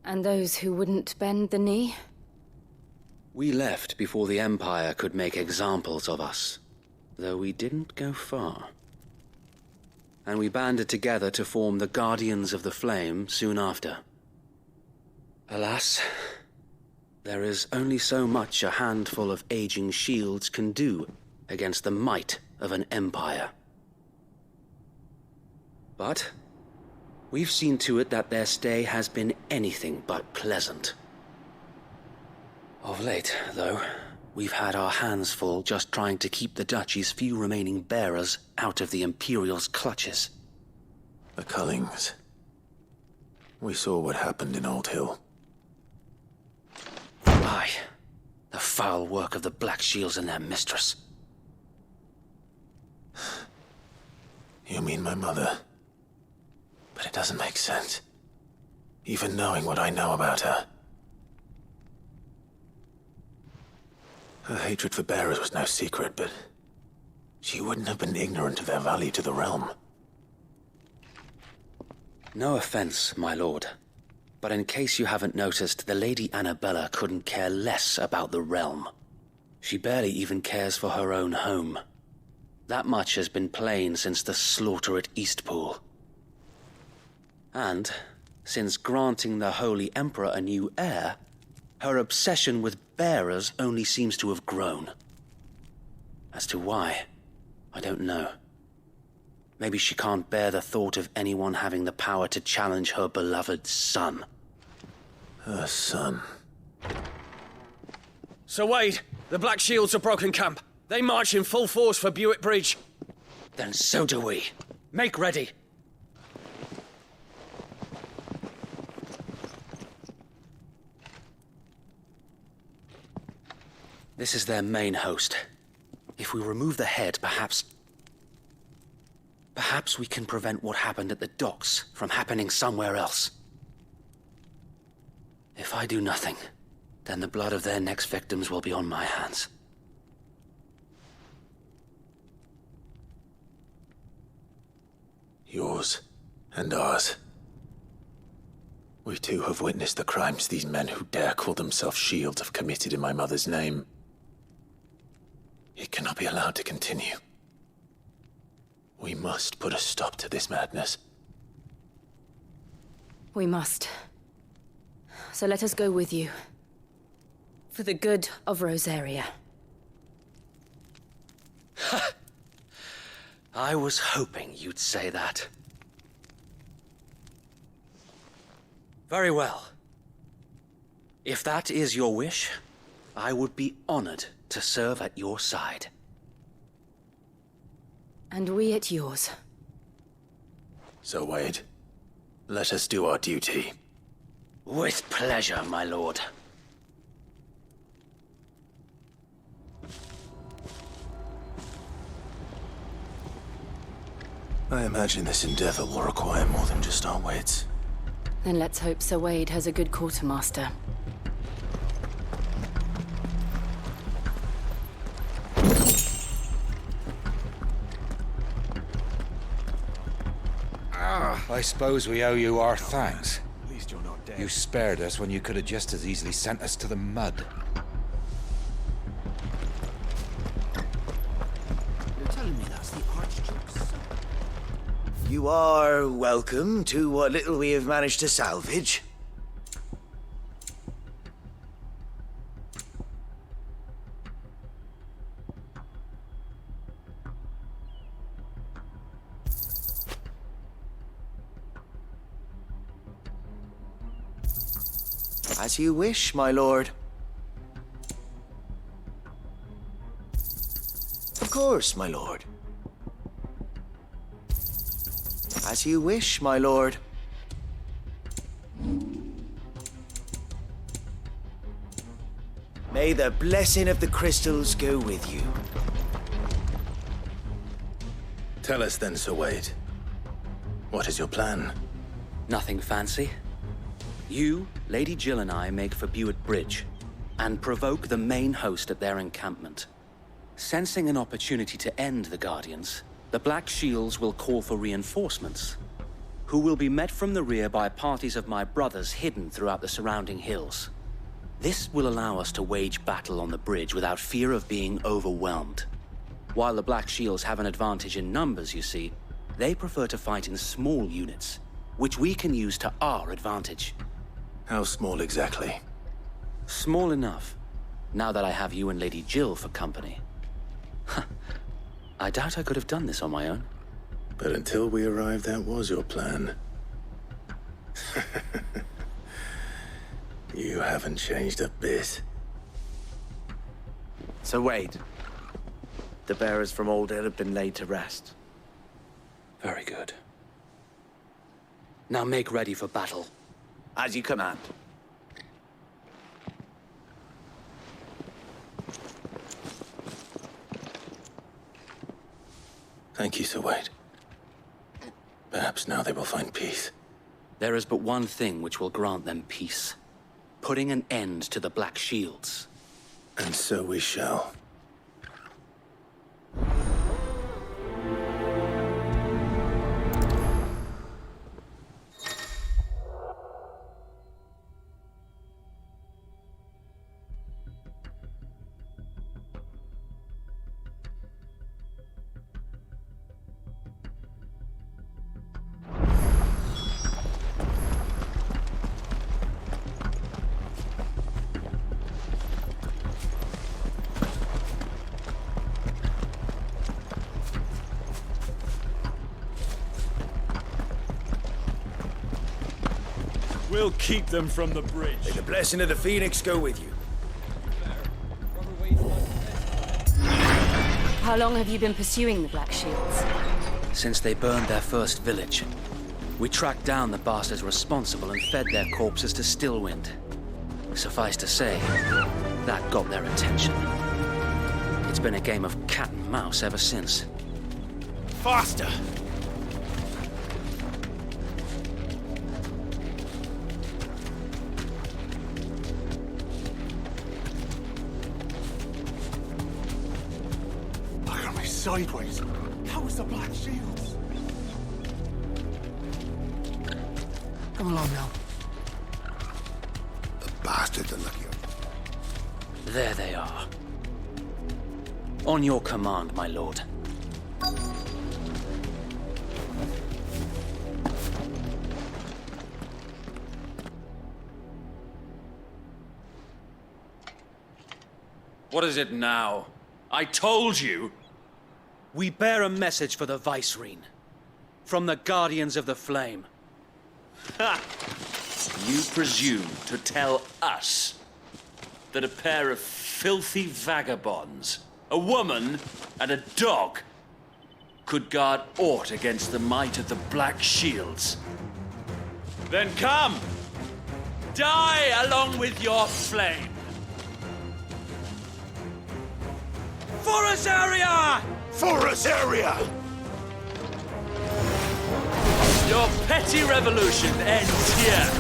And those who wouldn't bend the knee? We left before the Empire could make examples of us, though we didn't go far. And we banded together to form the Guardians of the Flame soon after. Alas, there is only so much a handful of aging shields can do against the might of an empire. But we've seen to it that their stay has been anything but pleasant. Of late, though, we've had our hands full just trying to keep the Duchy's few remaining bearers out of the Imperial's clutches. The Cullings. We saw what happened in Old Hill. Aye, the foul work of the Black Shields and their mistress. You mean my mother? But it doesn't make sense. Even knowing what I know about her. Her hatred for bearers was no secret, but she wouldn't have been ignorant of their value to the realm. No offense, my lord, but in case you haven't noticed, the Lady Annabella couldn't care less about the realm. She barely even cares for her own home. That much has been plain since the slaughter at Eastpool. And, since granting the Holy Emperor a new heir, her obsession with bearers only seems to have grown. As to why, I don't know. Maybe she can't bear the thought of anyone having the power to challenge her beloved son. Her son. Sir Wade, the Black Shields have broken camp. They march in full force for Buick Bridge. Then so do we. Make ready. This is their main host. If we remove the head, perhaps we can prevent what happened at the docks from happening somewhere else. If I do nothing, then the blood of their next victims will be on my hands. Yours and ours. We too have witnessed the crimes these men who dare call themselves shields have committed in my mother's name. It cannot be allowed to continue. We must put a stop to this madness. We must. So let us go with you. For the good of Rosaria. I was hoping you'd say that. Very well. If that is your wish, I would be honored to serve at your side. And we at yours. So, Wade, let us do our duty. With pleasure, my lord. I imagine this endeavor will require more than just our wits. Then let's hope Sir Wade has a good quartermaster. I suppose we owe you our thanks. At least you're not dead. You spared us when you could have just as easily sent us to the mud. You're telling me that's the Archduke's son? You are welcome to what little we have managed to salvage. As you wish, my lord. Of course, my lord. As you wish, my lord. May the blessing of the crystals go with you. Tell us then, Sir Wade. What is your plan? Nothing fancy. You, Lady Jill and I make for Buick Bridge, and provoke the main host at their encampment. Sensing an opportunity to end the Guardians, the Black Shields will call for reinforcements. who will be met from the rear by parties of my brothers hidden throughout the surrounding hills. This will allow us to wage battle on the bridge without fear of being overwhelmed. While the Black Shields have an advantage in numbers, you see, they prefer to fight in small units, which we can use to our advantage. How small exactly? Small enough, now that I have you and Lady Jill for company. I doubt I could have done this on my own. But until we arrived, that was your plan. You haven't changed a bit. So wait. The bearers from Old Hill have been laid to rest. Very good. Now make ready for battle. As you command. Thank you, Sir Wade. Perhaps now they will find peace. There is but one thing which will grant them peace. Putting an end to the Black Shields. And so we shall. We'll keep them from the bridge. May the blessing of the Phoenix go with you. How long have you been pursuing the Black Shields? Since they burned their first village, we tracked down the bastards responsible and fed their corpses to Stillwind. Suffice to say, that got their attention. It's been a game of cat and mouse ever since. Faster! Look at me sideways. How was the Black Shields? Come along now. The bastards are looking. There they are. On your command, my lord. What is it now? I told you! We bear a message for the Vicereine. From the Guardians of the Flame. Ha! You presume to tell us that a pair of filthy vagabonds, a woman and a dog, could guard aught against the might of the Black Shields? Then come! Die along with your flame! For us area! For us area! Your petty revolution ends here.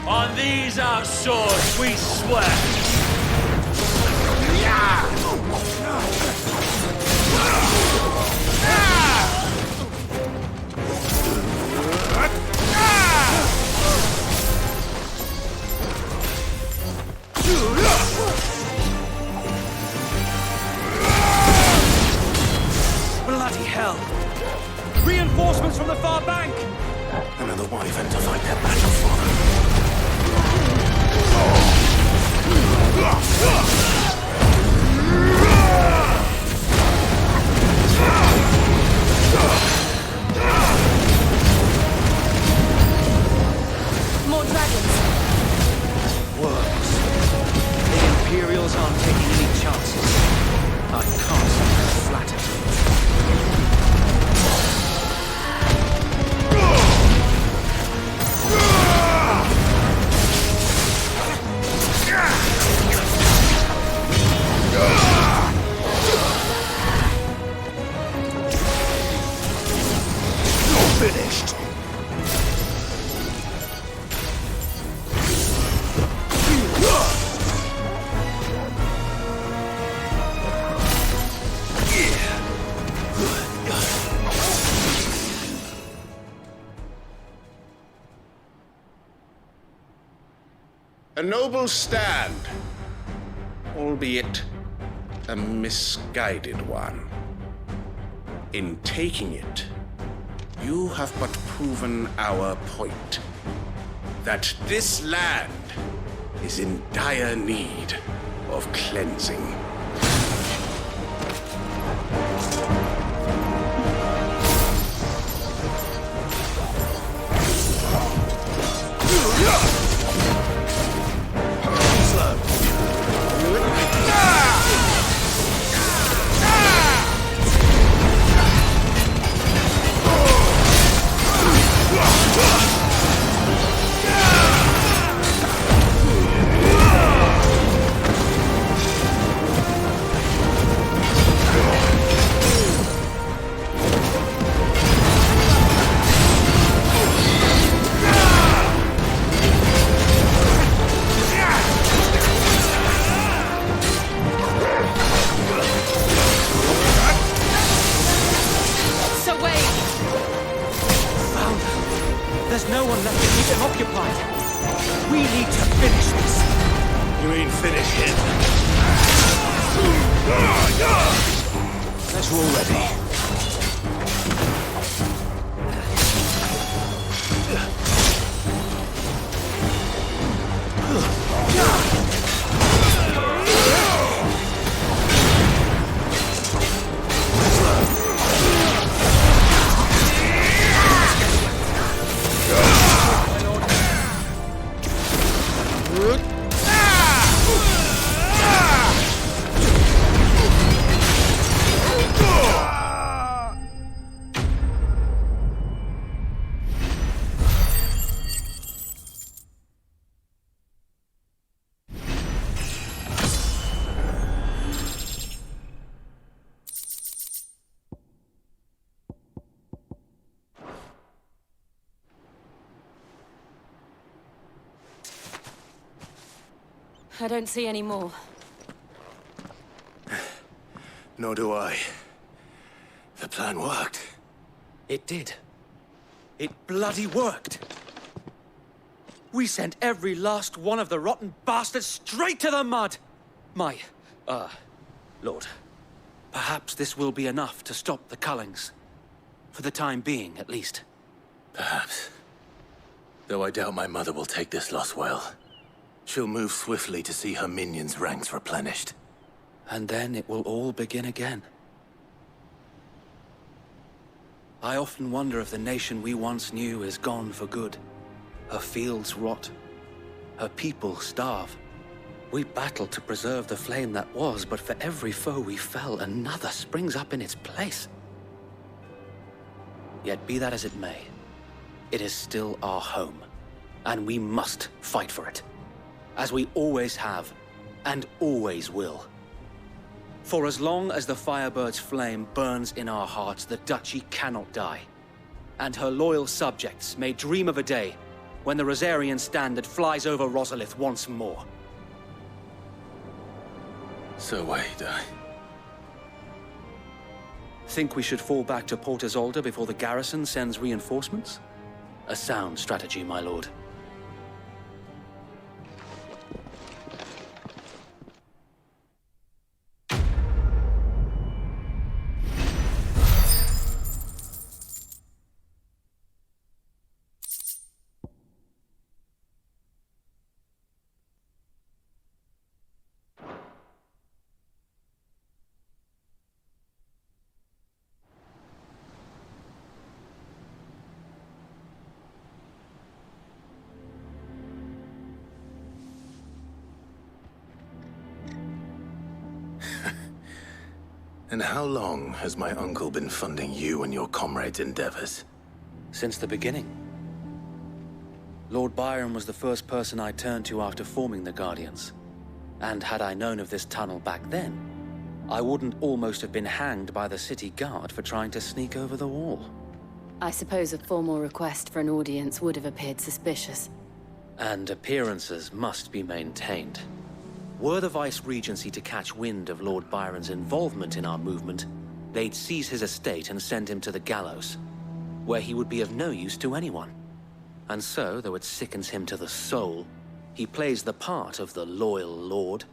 On these our swords we swear. Bloody hell! Reinforcements from the far bank! Another wyvern to fight their battle for. More dragons. Worms. The Imperials aren't taking any chances. I can't be flattered. Finished. A noble stand, albeit a misguided one. In taking it, you have but proven our point. That this land is in dire need of cleansing. There's no one left to keep him occupied. We need to finish this. You mean finish him? As we're all ready. I don't see any more. Nor do I. The plan worked. It did. It bloody worked. We sent every last one of the rotten bastards straight to the mud! Lord, perhaps this will be enough to stop the Cullings. For the time being, at least. Perhaps. Though I doubt my mother will take this loss well. She'll move swiftly to see her minions' ranks replenished. And then it will all begin again. I often wonder if the nation we once knew is gone for good. Her fields rot. Her people starve. We battled to preserve the flame that was, but for every foe we fell, another springs up in its place. Yet be that as it may, it is still our home, and we must fight for it. As we always have, and always will. For as long as the Firebird's flame burns in our hearts, the Duchy cannot die. And her loyal subjects may dream of a day when the Rosarian standard flies over Rosalith once more. So wait, Think we should fall back to Port Isolde before the garrison sends reinforcements? A sound strategy, my lord. And how long has my uncle been funding you and your comrades' endeavors? Since the beginning. Lord Byron was the first person I turned to after forming the Guardians. And had I known of this tunnel back then, I wouldn't almost have been hanged by the city guard for trying to sneak over the wall. I suppose a formal request for an audience would have appeared suspicious. And appearances must be maintained. Were the Vice-Regency to catch wind of Lord Byron's involvement in our movement, they'd seize his estate and send him to the gallows, where he would be of no use to anyone. And so, though it sickens him to the soul, He plays the part of the loyal lord,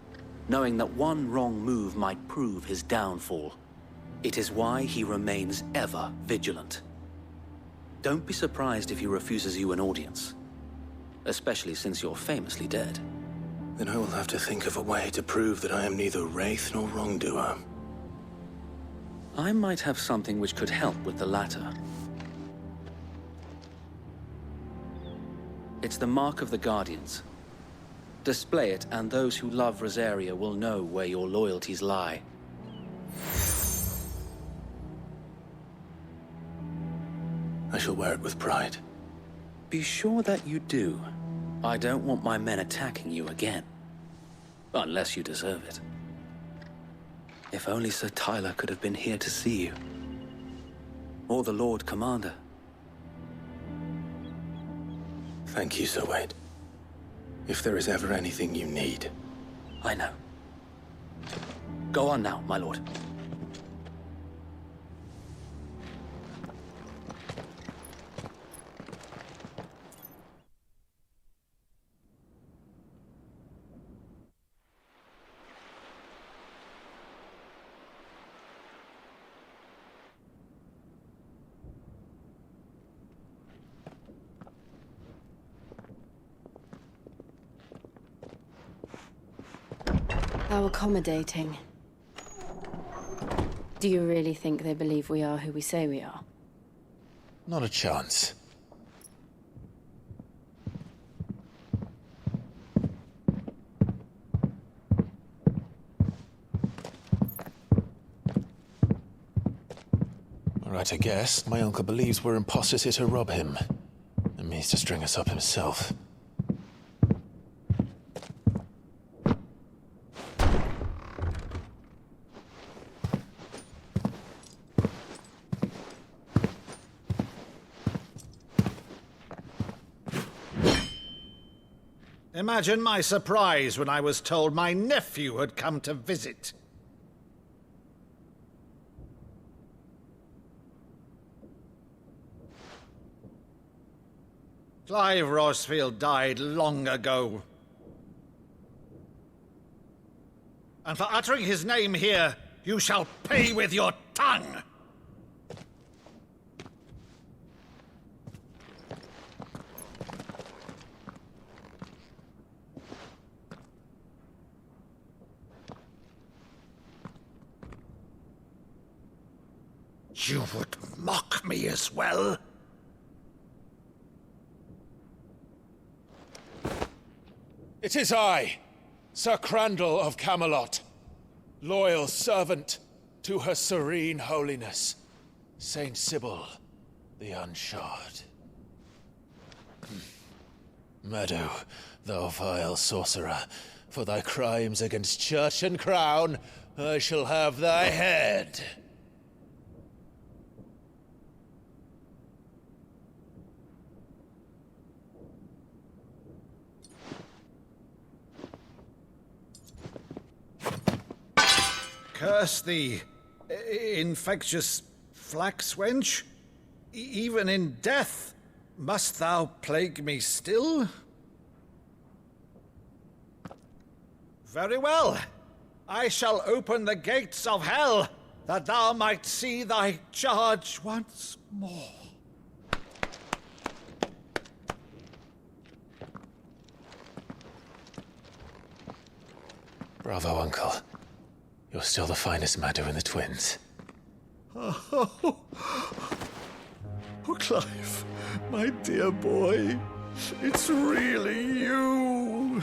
knowing that one wrong move might prove his downfall. It is why he remains ever vigilant. Don't be surprised if he refuses you an audience, especially since you're famously dead. Then I will have to think of a way to prove that I am neither wraith nor wrongdoer. I might have something which could help with the latter. It's the mark of the Guardians. Display it, and those who love Rosaria will know where your loyalties lie. I shall wear it with pride. Be sure that you do. I don't want my men attacking you again. Unless you deserve it. If only Sir Tyler could have been here to see you. Or the Lord Commander. Thank you, Sir Wade. If there is ever anything you need. I know. Go on now, my lord. How accommodating. Do you really think they believe we are who we say we are? Not a chance. Right, I guess. My uncle believes we're imposters here to rob him. And means to string us up himself. Imagine my surprise when I was told my nephew had come to visit. Clive Rosfield died long ago. And for uttering his name here, you shall pay with your tongue! You would mock me as well? It is I, Sir Crandall of Camelot, loyal servant to Her Serene Holiness, Saint Sybil the Unshod. Meadow, thou vile sorcerer, for thy crimes against church and crown, I shall have thy head. Curse thee, infectious flax wench. Even in death, must thou plague me still? Very well. I shall open the gates of hell, that thou might see thy charge once more. Bravo, Uncle. You're still the finest Meadow in the twins. Oh, Clive, my dear boy, it's really you.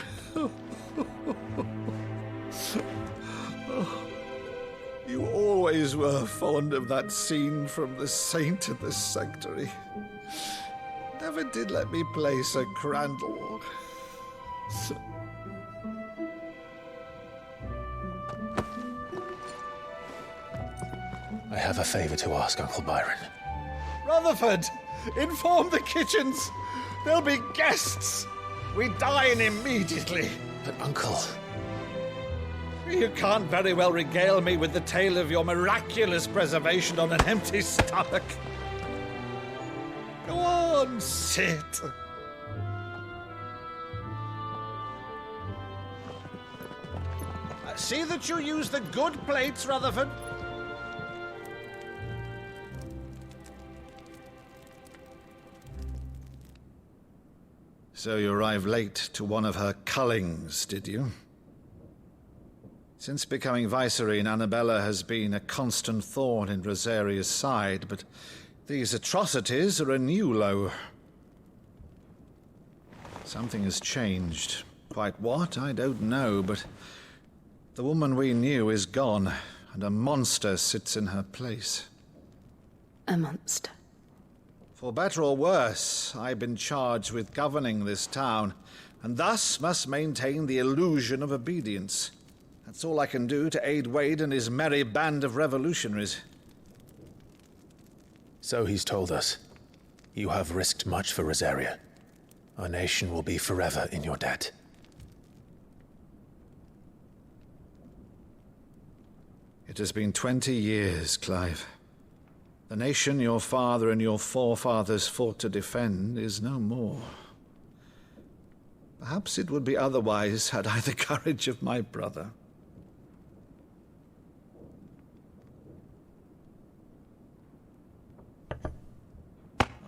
You always were fond of that scene from The Saint in the Sanctuary. Never did let me play Sir Crandall. I have a favor to ask, Uncle Byron. Rutherford, inform the kitchens. There'll be guests. We dine immediately. But, Uncle... You can't very well regale me with the tale of your miraculous preservation on an empty stomach. Go on, sit. See that you use the good plates, Rutherford. So you arrived late to one of her cullings, did you? Since becoming Vicereine, Annabella has been a constant thorn in Rosaria's side, but these atrocities are a new low. Something has changed. Quite what, I don't know, but the woman we knew is gone, and a monster sits in her place. A monster. For better or worse, I've been charged with governing this town, and thus must maintain the illusion of obedience. That's all I can do to aid Wade and his merry band of revolutionaries. So he's told us. You have risked much for Rosaria. Our nation will be forever in your debt. It has been 20 years, Clive. The nation your father and your forefathers fought to defend is no more. Perhaps it would be otherwise had I the courage of my brother.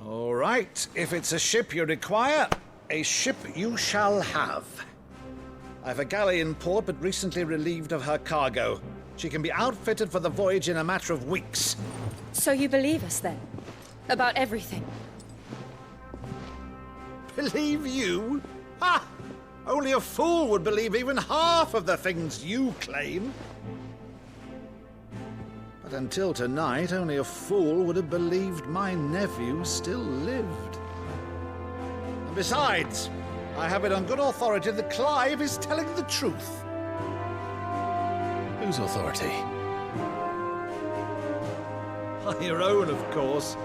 All right, if it's a ship you require, a ship you shall have. I've a galley in port, but recently relieved of her cargo. She can be outfitted for the voyage in a matter of weeks. So you believe us then? About everything? Believe you? Ha! Only a fool would believe even half of the things you claim. But until tonight, only a fool would have believed my nephew still lived. And besides, I have it on good authority that Clive is telling the truth. Whose authority? On your own, of course.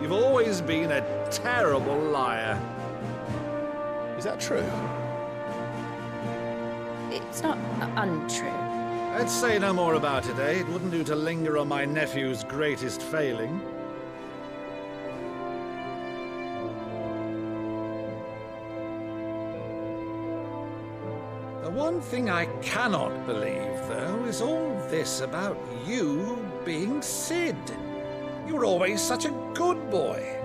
You've always been a terrible liar. Is that true? It's not untrue. Let's say no more about it, eh? It wouldn't do to linger on my nephew's greatest failing. The one thing I cannot believe, though, is all this about you being Sid. You were always such a good boy,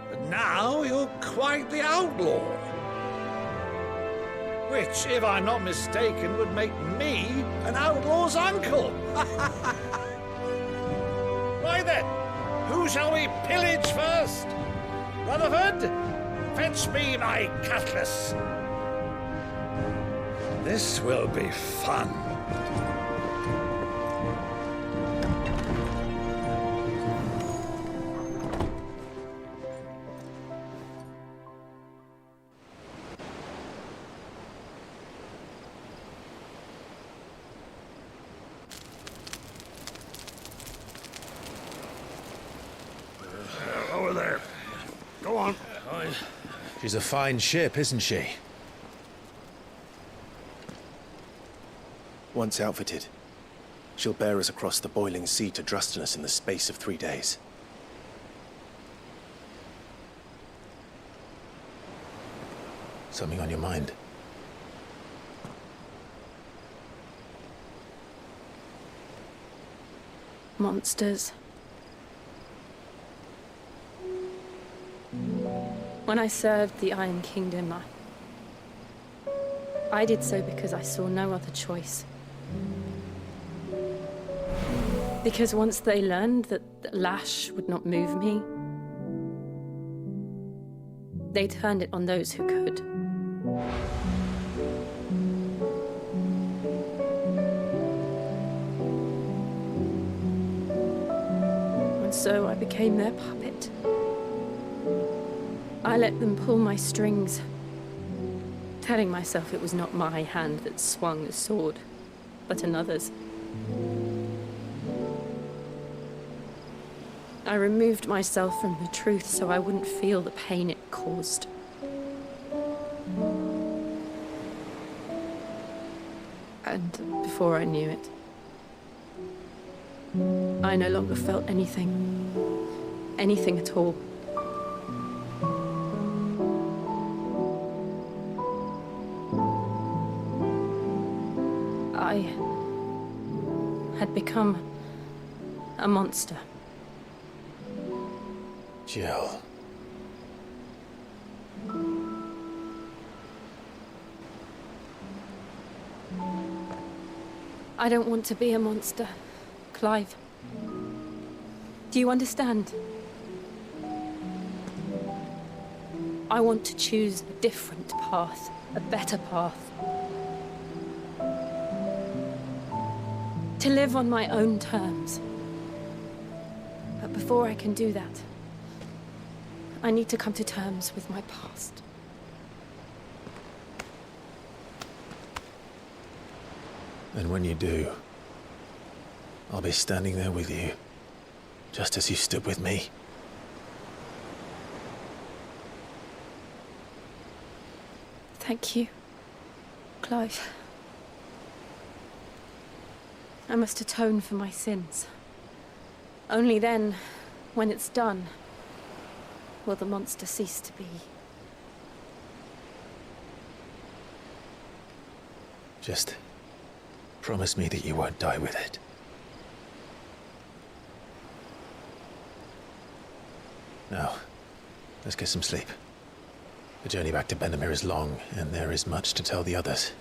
but now you're quite the outlaw. Which, if I'm not mistaken, would make me an outlaw's uncle. Right then, who shall we pillage first? Rutherford, fetch me my cutlass. This will be fun. Over there. Go on. She's a fine ship, isn't she? Once outfitted, she'll bear us across the boiling sea to Drustinus in the space of 3 days. Something on your mind? Monsters. When I served the Iron Kingdom, I did so because I saw no other choice. Because once they learned that Lash would not move me, they turned it on those who could. And so I became their puppet. I let them pull my strings, telling myself it was not my hand that swung the sword, but another's. I removed myself from the truth so I wouldn't feel the pain it caused. And before I knew it, I no longer felt anything at all. had become a monster. Jill. I don't want to be a monster, Clive. Do you understand? I want to choose a different path, a better path. To live on my own terms. But before I can do that, I need to come to terms with my past. And when you do, I'll be standing there with you, just as you stood with me. Thank you, Clive. I must atone for my sins. Only then, when it's done, will the monster cease to be. Just promise me that you won't die with it. Now, let's get some sleep. The journey back to Benamir is long, and there is much to tell the others.